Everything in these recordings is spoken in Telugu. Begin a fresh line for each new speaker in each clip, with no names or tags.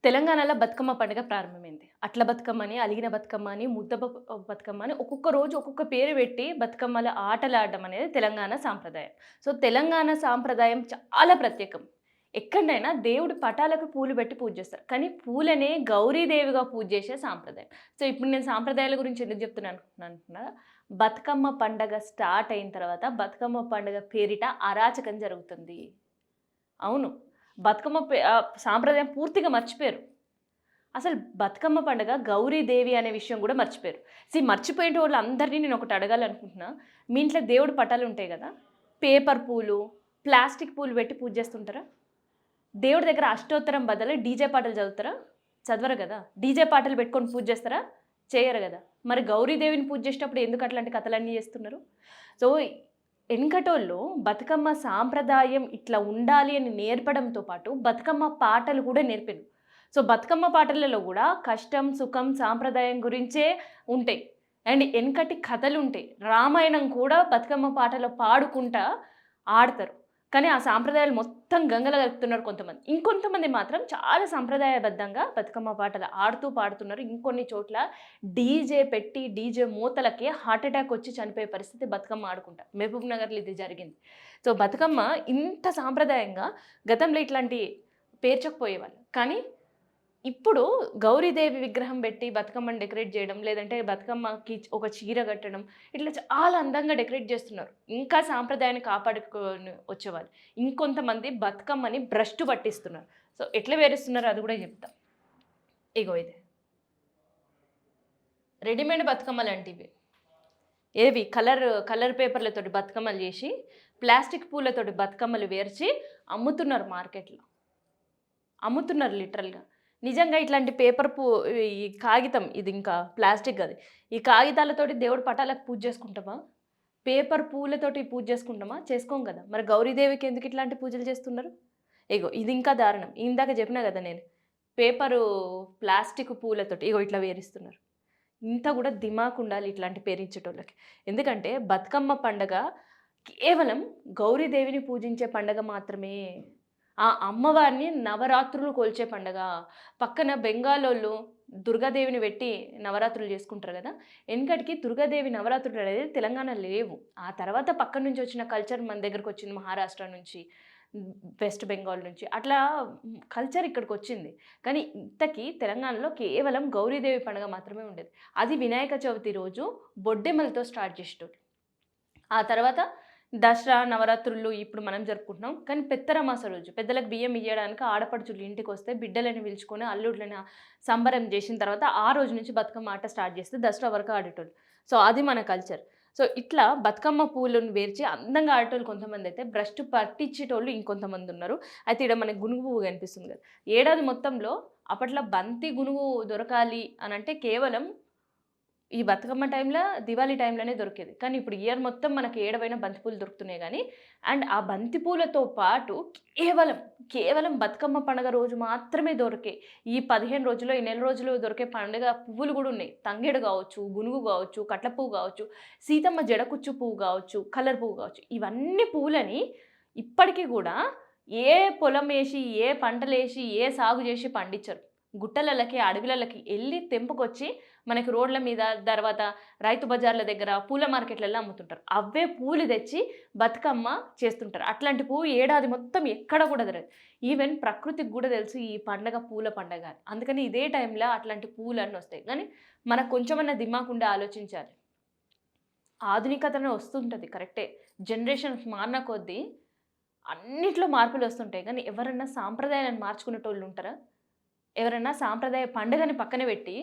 తెలంగాణలో బతుకమ్మ పండుగ ప్రారంభమైంది. అట్ల బతుకమ్మని, అలిగిన బతుకమ్మని, బతుకమ్మని ఒక్కొక్క రోజు ఒక్కొక్క పేరు పెట్టి బతుకమ్మల ఆటలాడడం అనేది తెలంగాణ సాంప్రదాయం. సో, తెలంగాణ సాంప్రదాయం చాలా ప్రత్యేకం. ఎక్కడైనా దేవుడి పటాలకు పూలు పెట్టి పూజ చేస్తారు. కానీ పూలనే గౌరీదేవిగా పూజ చేసే సాంప్రదాయం. సో, ఇప్పుడు నేను సాంప్రదాయాల గురించి ఎందుకు చెప్తున్నాను అనుకుంటున్నారా? బతుకమ్మ పండగ స్టార్ట్ అయిన తర్వాత బతుకమ్మ పండుగ పేరిట అరాచకం జరుగుతుంది. అవును. సాంప్రదాయం పూర్తిగా మర్చిపోయారు. అసలు బతుకమ్మ పండుగ గౌరీదేవి అనే విషయం గూడా మర్చిపోయారు. మర్చిపోయేటోళ్ళందరిని నేనొకటి అడగాలనుకుంటున్నా. మీ ఇంట్లో దేవుడి పటాలుంటాయి గదా! పేపర్ పూలు, ప్లాస్టిక్ పూలు పెట్టి పూజ చేస్తుంటారా? దేవుడి దగ్గర అష్టోత్తరం బదులు డీజే పాటలు చదువుతారా? చదవరు గదా! డీజే పాటలు పెట్టుకొని పూజ చేస్తారా? చేయరు గదా! మరి గౌరీదేవిని పూజ చేసేటప్పుడు ఎందుకు అట్లాంటి కథలన్నీ చేస్తున్నారు? సో, ఎనకటోళ్ళు బతుకమ్మ సాంప్రదాయం ఇట్లా ఉండాలి అని నేర్పడంతో పాటు బతుకమ్మ పాటలు కూడా నేర్పారు. సో, బతుకమ్మ పాటలలో గూడా కష్టం, సుఖం, సాంప్రదాయం గురించే ఉంటాయి. అండ్ ఎనకటి కథలుంటాయి. రామాయణం కూడా బతుకమ్మ పాటలో పాడుకుంటా ఆడతారు. కానీ ఆ సాంప్రదాయాలు మొత్తం గంగలో కలుపుతున్నారు కొంతమంది. ఇంకొంతమంది మాత్రం చాలా సంప్రదాయబద్ధంగా బతుకమ్మ పాటలు ఆడుతూ, పాడుతున్నారు. ఇంకొన్ని చోట్ల డీజే పెట్టి, డీజే మూతలకి హార్ట్ అటాక్ వచ్చి చనిపోయే పరిస్థితి బతుకమ్మ ఆడుకుంటా. మహబూబ్ నగర్‌లో ఇది జరిగింది. సో, బతుకమ్మ ఇంత సాంప్రదాయంగా గతంలో ఇట్లాంటి పేర్చకపోయేవాళ్ళు. కానీ ఇప్పుడు గౌరీదేవి విగ్రహం పెట్టి బతుకమ్మని డెకరేట్ చేయడం, లేదంటే బతుకమ్మకి ఒక చీర కట్టడం, ఇట్లా చాలా అందంగా డెకరేట్ చేస్తున్నారు. ఇంకా సాంప్రదాయాన్ని కాపాడుకొని వచ్చేవాళ్ళు. ఇంకొంతమంది బతుకమ్మని భ్రష్టు పట్టిస్తున్నారు. సో, ఎట్లా వేరుస్తున్నారో అది కూడా చెప్తా. ఇగో ఇది. రెడీమేడ్ బతుకమ్మలంటివి. ఏవి కలర్ పేపర్‌లతోటి బతుకమ్మలు చేసి, ప్లాస్టిక్ పూలతోటి బతుకమ్మలు పేర్చి అమ్ముతున్నారు మార్కెట్‌లో. అమ్ముతున్నారు లిటరల్‌గా. నిజంగా ఇట్లాంటి పేపర్ ఈ కాగితం ఇది ఇంకా ప్లాస్టిక్ కాదు. ఈ కాగితాలతోటి దేవుడి పటాలకు పూజ చేసుకుంటామా? పేపర్ పూలతోటి పూజ చేసుకుంటామా? చేసుకోం కదా! మరి గౌరీదేవికి ఎందుకు ఇట్లాంటి పూజలు చేస్తున్నారు? ఇగో ఇది ఇంకా దారుణం. ఇందాక చెప్పినా కదా నేను. పేపరు ప్లాస్టిక్ పూలతోటి ఇగో ఇట్లా వేరిస్తున్నారు. ఇంత కూడా దిమాకుండాలి ఇట్లాంటి పేరించేటోళ్ళకి. ఎందుకంటే బతుకమ్మ పండగ కేవలం గౌరీదేవిని పూజించే పండగ మాత్రమే. ఆ అమ్మవారిని నవరాత్రులు కొలిచే పండగ. పక్కన బెంగాలోళ్ళు దుర్గాదేవిని పెట్టి నవరాత్రులు చేసుకుంటారు గదా! ఎనకటికి దుర్గాదేవి నవరాత్రులనేది తెలంగాణలో లేవు. ఆ తర్వాత పక్కన నుంచి వచ్చిన కల్చర్ మన దగ్గరకొచ్చింది మహారాష్ట్ర నుంచి, వెస్ట్ బెంగాల్ నుంచి. అట్లా కల్చర్ ఇక్కడికొచ్చింది. కానీ ఇంతకీ తెలంగాణలో కేవలం గౌరీదేవి పండుగ మాత్రమే ఉండేది. అది వినాయక చవితి రోజు బొడ్డెమ్మలతో స్టార్ట్ చేసేటోళ్ళు. ఆ తర్వాత దసరా, నవరాత్రులు ఇప్పుడు మనం జరుపుకుంటున్నాం. కానీ పెత్తరమాస రోజు పెద్దలకు బియ్యం ఇయ్యడానికి ఆడపడుచులు ఇంటికొస్తే బిడ్డలని పిలుచుకొని అల్లుడ్లని సంబరం చేసిన తర్వాత ఆ రోజు నుంచి బతుకమ్మ ఆట స్టార్ట్ చేస్తే దసరా వరకు ఆడేటోళ్ళు. సో, అది మన కల్చర్. సో, ఇట్లా బతుకమ్మ పూలను పేర్చి అందంగా ఆడేటోళ్ళు కొంతమందైతే భ్రష్టు పట్టించేటోళ్ళు ఇంకొంతమందున్నారు. అయితే ఈడ మనకి గునుగు పువ్వు కనిపిస్తుంది కదా! ఏడాది మొత్తంలో అప్పట్లో బంతి, గునుగు దొరకాలి అనంటే కేవలం ఈ బతుకమ్మ టైంలో, దివాళీ టైంలోనే దొరికేది. కానీ ఇప్పుడు ఇయర్ మొత్తం మనకి ఏడవైనా బంతిపూలు దొరుకుతున్నాయి గానీ, అండ్ ఆ బంతి పూలతో పాటు కేవలం, కేవలం బతుకమ్మ పండుగ రోజు మాత్రమే దొరికే ఈ 15 రోజుల్లో, ఈ నెల రోజులు దొరికే పండుగ పువ్వులు గూడా ఉన్నాయి. తంగేడు గావచ్చు, గునుగు గావచ్చు, కట్ల పువ్వు గావచ్చు, సీతమ్మ జడకుచ్చు పువ్వు గావచ్చు, కలర్ పువ్వు గావచ్చు. ఇవన్నీ పూలని ఇప్పటికి గూడా ఏ పొలమేసి, ఏ పంటలేసి, ఏ సాగు జేసి పండించరు. గుట్టలల్లకి, అడవిలల్లకి ఎళ్లి తెంపుకొచ్చి మనకి రోడ్ల మీద, తర్వాత రైతు బజార్ల దగ్గర, పూల మార్కెట్‌లలో అమ్ముతుంటారు. అవే పూలు తెచ్చి బతుకమ్మ చేస్తుంటారు. అట్లాంటి పువ్వు ఏడాది మొత్తం ఎక్కడ కూడా దొరకదు. ఈవెన్ ప్రకృతికి గూడా తెలుసు ఈ పండగ పూల పండగ అని. అందుకని ఇదే టైంలో అట్లాంటి పూలన్నీ వస్తాయి. కానీ మనకు కొంచెమన్నా దిమాకుండి ఆలోచించాలి. ఆధునికతనే వస్తుంటది కరెక్టే. జనరేషన్స్ మారిన కొద్దీ అన్నిట్లో మార్పులొస్తుంటాయి. కానీ ఎవరన్నా సాంప్రదాయాలను మార్చుకునేటోళ్ళుంటరా? ఎవరన్నా సాంప్రదాయ పండుగని పక్కన పెట్టి,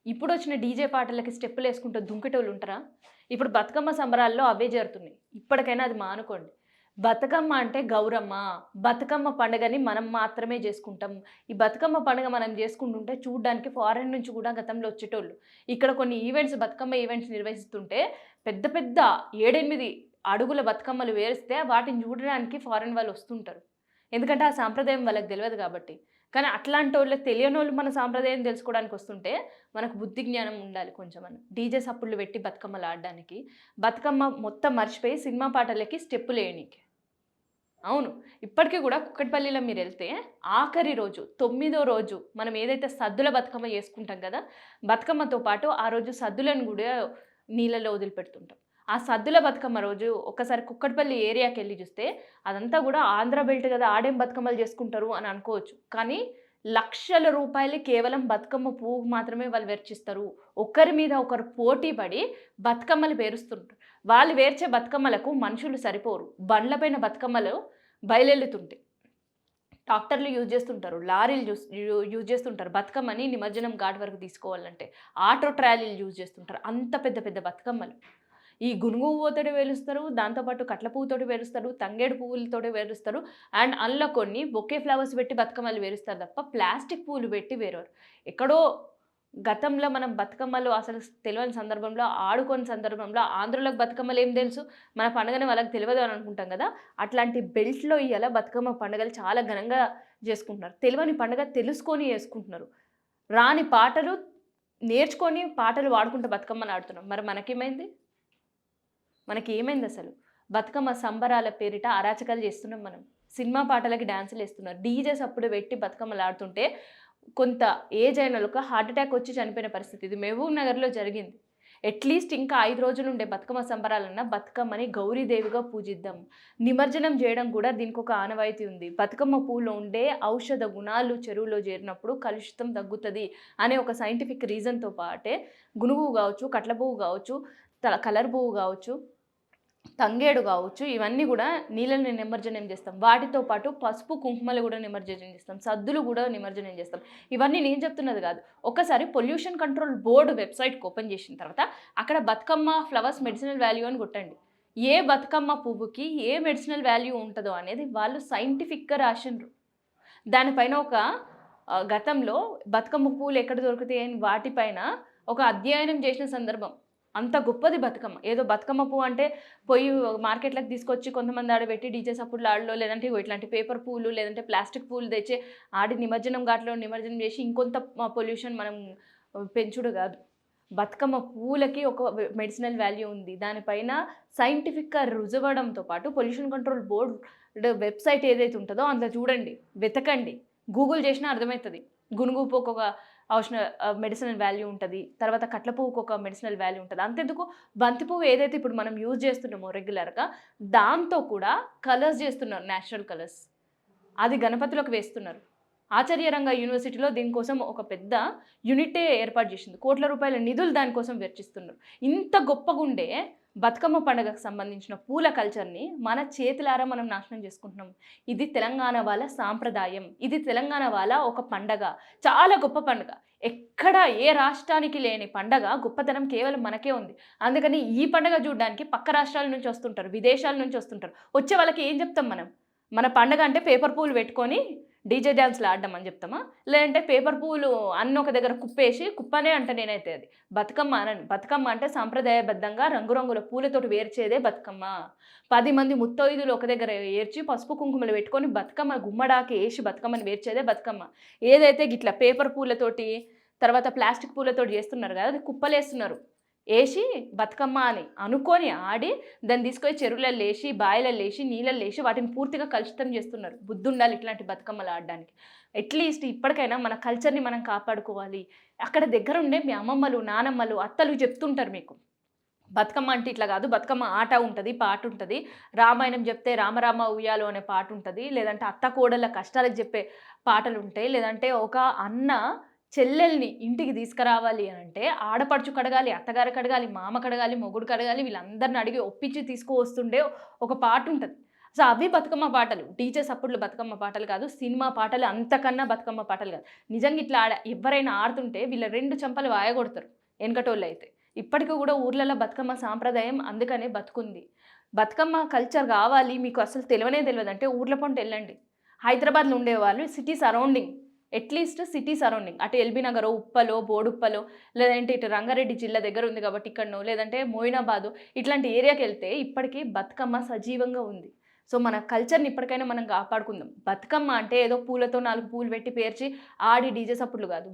ఇప్పుడొచ్చిన డీజే పాటలకి స్టెప్పులేసుకుంటూ దుంకేటోళ్ళుంటరా? ఇప్పుడు బతుకమ్మ సంబరాల్లో అవే జరుగుతున్నాయి. ఇప్పటికైనా అది మానుకోండి. బతుకమ్మ అంటే గౌరమ్మ. బతుకమ్మ పండుగని మనం మాత్రమే జేసుకుంటాం. ఈ బతుకమ్మ పండుగ మనం జేసుకుంటుంటే చూడ్డానికి ఫారెన్ నుంచి గూడా గతంలో వచ్చేటోళ్ళు. ఇక్కడ కొన్ని బతుకమ్మ ఈవెంట్స్ నిర్వహిస్తుంటే పెద్ద పెద్ద 7, 8 అడుగుల బతుకమ్మలు పేరిస్తే వాటిని చూడడానికి ఫారెన్ వాళ్ళొస్తుంటారు. ఎందుకంటే ఆ సాంప్రదాయం వాళ్ళకి తెలవదు గాబట్టి. కానీ అట్లాంటోళ్ళకి తెలియనోళ్ళు మన సాంప్రదాయం తెలుసుకోవడానికొస్తుంటే, మనకు బుద్ధి జ్ఞానం ఉండాలి కొంచెమన్నా. డీజే సప్పుళ్ళు పెట్టి బతుకమ్మలాడడానికి. బతుకమ్మ మొత్తం మర్చిపోయి సినిమా పాటలకి స్టెప్పులేయనీకి. అవును. ఇప్పటికి గూడా కుక్కట్పల్లిలో మీరెళ్తే ఆఖరి రోజు, 9దో రోజు మనం ఏదైతే సద్దుల బతుకమ్మ చేసుకుంటాం గదా! బతుకమ్మతో పాటు ఆ రోజు సద్దులను గూడా నీళ్ళలో వదిలిపెడుతుంటాం. ఆ సద్దుల బతుకమ్మ రోజు ఒక్కసారి కుక్కట్పల్లి ఏరియాకెళ్లి జూస్తే అదంతా గూడా ఆంధ్ర బెల్ట్ గదా! ఆడేం బతుకమ్మలు చేసుకుంటారు అని అనుకోవచ్చు. కానీ లక్షల రూపాయలు కేవలం బతుకమ్మ పువ్వుకు మాత్రమే వాళ్ళు వెచ్చిస్తారు. ఒకరి మీద ఒకరు పోటీ పడి బతుకమ్మలు పేరుస్తుంటారు. వాళ్ళు పేర్చే బతుకమ్మలకు మనుషులు సరిపోరు. బండ్ల పైన బతుకమ్మలు బయలెల్లుతుంటాయి. ట్రాక్టర్లు యూజ్ చేస్తుంటారు. లారీలు యూజ్ చేస్తుంటారు. బతుకమ్మని నిమజ్జనం ఘాట్ వరకు తీసుకోవాలంటే. ఆటో ట్రాలీలు యూజ్ చేస్తుంటారు. అంత పెద్ద పెద్ద బతుకమ్మలు. ఈ గునుగు పువ్వుతోటి పేరుస్తారు. దాంతో పాటు కట్ల పువ్వుతోటి పేరుస్తారు. తంగేడు పువ్వులతోటి పేరుస్తారు. అండ్ అందులో కొన్ని బొకే ఫ్లవర్స్ పెట్టి బతుకమ్మలు పేరుస్తారు తప్ప ప్లాస్టిక్ పూలు పెట్టి పేరవరు. ఎక్కడో గతంలో మనం బతుకమ్మలు అసలు తెలవని సందర్భంలో, ఆడుకోని సందర్భంలో ఆంధ్రులకు బతుకమ్మలు ఏం తెలుసు? మన పండుగని వాళ్ళకి తెలవదు అని అనుకుంటాం గదా! అట్లాంటి బెల్ట్‌లో ఇయాల బతుకమ్మ పండుగలు చాలా ఘనంగా జేసుకుంటున్నారు. తెలవని పండుగ తెలుసుకొని చేసుకుంటున్నారు. రాని పాటలు నేర్చుకొని పాటలు పాడుకుంటూ బతుకమ్మని ఆడుతున్నాం. మరి మనకేమైంది? మనకేమైందసలు? బతుకమ్మ సంబరాల పేరిట అరాచకాలు చేస్తున్నాం మనం. సినిమా పాటలకి డాన్సులేస్తున్నారు. డీజేస్ అప్పుడు పెట్టి బతుకమ్మలాడుతుంటే కొంత ఏజ్ అయినోళ్ళకి హార్ట్ అటాక్ వచ్చి చనిపోయిన పరిస్థితి. ఇది మహబూబ్ నగర్‌లో జరిగింది. అట్‌లీస్ట్ ఇంకా 5 రోజులుండే బతుకమ్మ సంబరాలన్నా బతుకమ్మని గౌరీదేవిగా పూజిద్దాం. నిమజ్జనం జేయడం గూడా దీనికొక ఆనవాయితీ ఉంది. బతుకమ్మ పువ్వులో ఉండే ఔషధ గుణాలు చెరువులో చేరినప్పుడు కలుషితం తగ్గుతది అనే ఒక సైంటిఫిక్ రీజన్‌తో పాటే గునుగు గావచ్చు, కట్ల పువ్వు గావచ్చు, కలర్ పువ్వు గావచ్చు, తంగేడు గావచ్చు, ఇవన్నీ గూడా నీళ్ళని నిమజ్జనం చేస్తాం. వాటితో పాటు పసుపు, కుంకుమలు గూడా నిమజ్జనం చేస్తాం. సద్దులు గూడా నిమజ్జనం చేస్తాం. ఇవన్నీ నేను చెప్తున్నది గాదు. ఒక్కసారి పొల్యూషన్ కంట్రోల్ బోర్డ్ వెబ్‌సైట్‌కి ఓపెన్ చేసిన తర్వాత అక్కడ బతుకమ్మ ఫ్లవర్స్ మెడిసినల్ వాల్యూ అని కొట్టండి. ఏ బతుకమ్మ పువ్వుకి ఏ మెడిసినల్ వాల్యూ ఉంటదో అనేది వాళ్ళు సైంటిఫిక్‌గా రాశిండ్రు. దానిపైన ఒక గతంలో బతుకమ్మ పువ్వులు ఎక్కడ దొరుకుతాయని వాటిపైన ఒక అధ్యయనం చేసిన సందర్భం. అంత గొప్పది బతుకమ్మ. ఏదో బతుకమ్మ పువ్వు అంటే పోయి మార్కెట్‌లోకి తీసుకొచ్చి కొంతమంది ఆడబెట్టి డీజే సప్పుడులో ఆడలో లేదంటే ఇగో ఇట్లాంటి పేపర్ పూలు లేదంటే ప్లాస్టిక్ పూలు తెచ్చి ఆడి నిమజ్జనం ఘాట్‌లో నిమజ్జనం చేసి ఇంకొంత పొల్యూషన్ మనం పెంచుడు గాదు. బతుకమ్మ పువ్వులకి ఒక మెడిసినల్ వాల్యూ ఉంది. దానిపైన సైంటిఫిక్‌గా రుజువడంతో పాటు పొల్యూషన్ కంట్రోల్ బోర్డ్ వెబ్‌సైట్ ఏదైతే ఉంటదో అందులో చూడండి, వెతకండి. గూగుల్ చేసినా అర్థమైతది. గునుగు పువ్వుకొక మెడిసినల్ వాల్యూ ఉంటది. తర్వాత కట్ల పువ్వుకొక మెడిసినల్ వాల్యూ ఉంటది. అంతెందుకు బంతి పువ్వు ఏదైతే ఇప్పుడు మనం యూజ్ చేస్తున్నామో రెగ్యులర్‌గా దాంతో కూడా కలర్స్ చేస్తున్నారు. Natural colours. అది గణపతిలోకి వేస్తున్నారు. ఆచార్య రంగా యూనివర్సిటీలో దీనికోసం ఒక పెద్ద యూనిటే ఏర్పాటు చేసింది. కోట్ల రూపాయల నిధులు దానికోసం వెచ్చిస్తున్నారు. ఇంత గొప్పగుండే బతుకమ్మ పండుగకు సంబంధించిన పూల కల్చర్‌ని మన చేతులారా మనం నాశనం చేసుకుంటున్నాం. ఇది తెలంగాణ వాళ్ళ సాంప్రదాయం. ఇది తెలంగాణ వాళ్ళ ఒక పండగ. చాలా గొప్ప పండుగ. ఎక్కడ ఏ రాష్ట్రానికి లేని పండగ గొప్పతనం కేవలం మనకే ఉంది. అందుకని ఈ పండగ చూడడానికి పక్క రాష్ట్రాల నుంచి వస్తుంటారు. విదేశాల నుంచి వస్తుంటారు. వచ్చే వాళ్ళకి ఏం చెప్తాం మనం? మన పండగ అంటే పేపర్ పూలు పెట్టుకొని డీజే డాన్స్‌లు ఆడడం అని చెప్తామా? లేదంటే పేపర్ పూలు అన్ని ఒక దగ్గర కుప్పేసి కుప్పనే అంట నేనైతే అది. బతుకమ్మ అనను. బతుకమ్మ అంటే సాంప్రదాయబద్ధంగా రంగురంగుల పూలతోటి పేర్చేదే బతుకమ్మ. 10 మంది ముత్తైదులు ఒక దగ్గర ఏర్చి పసుపు, కుంకుమలు పెట్టుకొని బతుకమ్మ గుమ్మడాకి ఏసి బతుకమ్మని పేర్చేదే బతుకమ్మ. ఏదైతే గిట్ల పేపర్ పూలతోటి, తర్వాత ప్లాస్టిక్ పూలతోటి చేస్తున్నారు కదా! అది కుప్పలేస్తున్నారు. ఏసి బతుకమ్మ అని అనుకోని ఆడి దాన్ని తీసుకొని చెరువులల్లో ఏసి, బాయిలల్లో ఏసి, నీళ్ళల్లో ఏసి వాటిని పూర్తిగా కలుషితం చేస్తున్నారు. బుద్ధుండాలి ఇట్లాంటి బతుకమ్మలు ఆడడానికి. అట్‌లీస్ట్ ఇప్పటికైనా మన కల్చర్‌ని మనం కాపాడుకోవాలి. అక్కడ దగ్గరుండే మీ అమ్మమ్మలు, నానమ్మలు, అత్తలు చెప్తుంటారు మీకు. బతుకమ్మ అంటే ఇట్లా గాదు. బతుకమ్మ ఆట ఉంటది, పాటుంటది. రామాయణం జెప్తే 'రామ రామ ఉయ్యాలో' అనే పాటుంటది. లేదంటే అత్త కోడళ్ళ కష్టాలకు జెప్పే పాటలుంటాయి. లేదంటే ఒక అన్న చెల్లెల్ని ఇంటికి తీసుకురావాలి అనంటే ఆడపడుచు కడగాలి, అత్తగారు కడగాలి, మామ కడగాలి, మొగుడు కడగాలి. వీళ్ళందరిని అడిగి ఒప్పించి తీసుకువస్తుండే ఒక పాటుంటది. సో, అవి బతుకమ్మ పాటలు. డీజే సప్పుడులు బతుకమ్మ పాటలు కాదు. సినిమా పాటలు అంతకన్నా బతుకమ్మ పాటలు గాదు. నిజంగా ఇట్లా ఎవ్వరైనా ఆడుతుంటే వీళ్ళ 2 చెంపలు వాయగొడతారు ఎనకటోళ్ళైతే. ఇప్పటికి గూడా ఊర్లలో బతుకమ్మ సాంప్రదాయం అందుకనే బతుకుంది. బతుకమ్మ కల్చర్ గావాలి మీకు అసలు తెలవనే తెలవదంటే ఊర్ల పొంటెళ్ళండి. హైదరాబాద్‌లో ఉండేవాళ్ళు city surrounding at least city surrounding అటు ఎల్బీ నగరో, ఉప్పలో, బోడుప్పలో లేదంటే ఇటు రంగారెడ్డి జిల్లా దగ్గర ఉంది కాబట్టి ఇక్కడనో లేదంటే మోయినాబాదు ఇట్లాంటి ఏరియాకెళ్తే ఇప్పటికి బతుకమ్మ సజీవంగా ఉంది. సో మన కల్చర్‌ని ఇప్పటికైనా మనం కాపాడుకుందాం. బతుకమ్మ అంటే ఏదో పూలతో 4 పూలు పెట్టి పేర్చి ఆడి డీజే సప్పుడులు కాదు.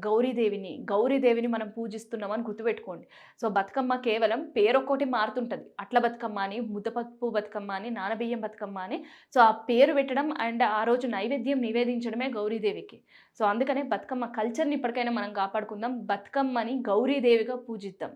గౌరీదేవిని మనం పూజిస్తున్నాం అని గుర్తుపెట్టుకోండి. సో బతుకమ్మ కేవలం పేరొక్కటి మారుతుంటది. అట్ల బతుకమ్మ అని, ముద్దపప్పు బతుకమ్మ అని, నానబియ్యం బతుకమ్మ అని. సో ఆ పేరు పెట్టడం అండ్ ఆ రోజు నైవేద్యం నివేదించడమే గౌరీదేవికి. సో అందుకనే బతుకమ్మ కల్చర్‌ని ఇప్పటికైనా మనం కాపాడుకుందాం. బతుకమ్మని గౌరీదేవిగా పూజిద్దాం.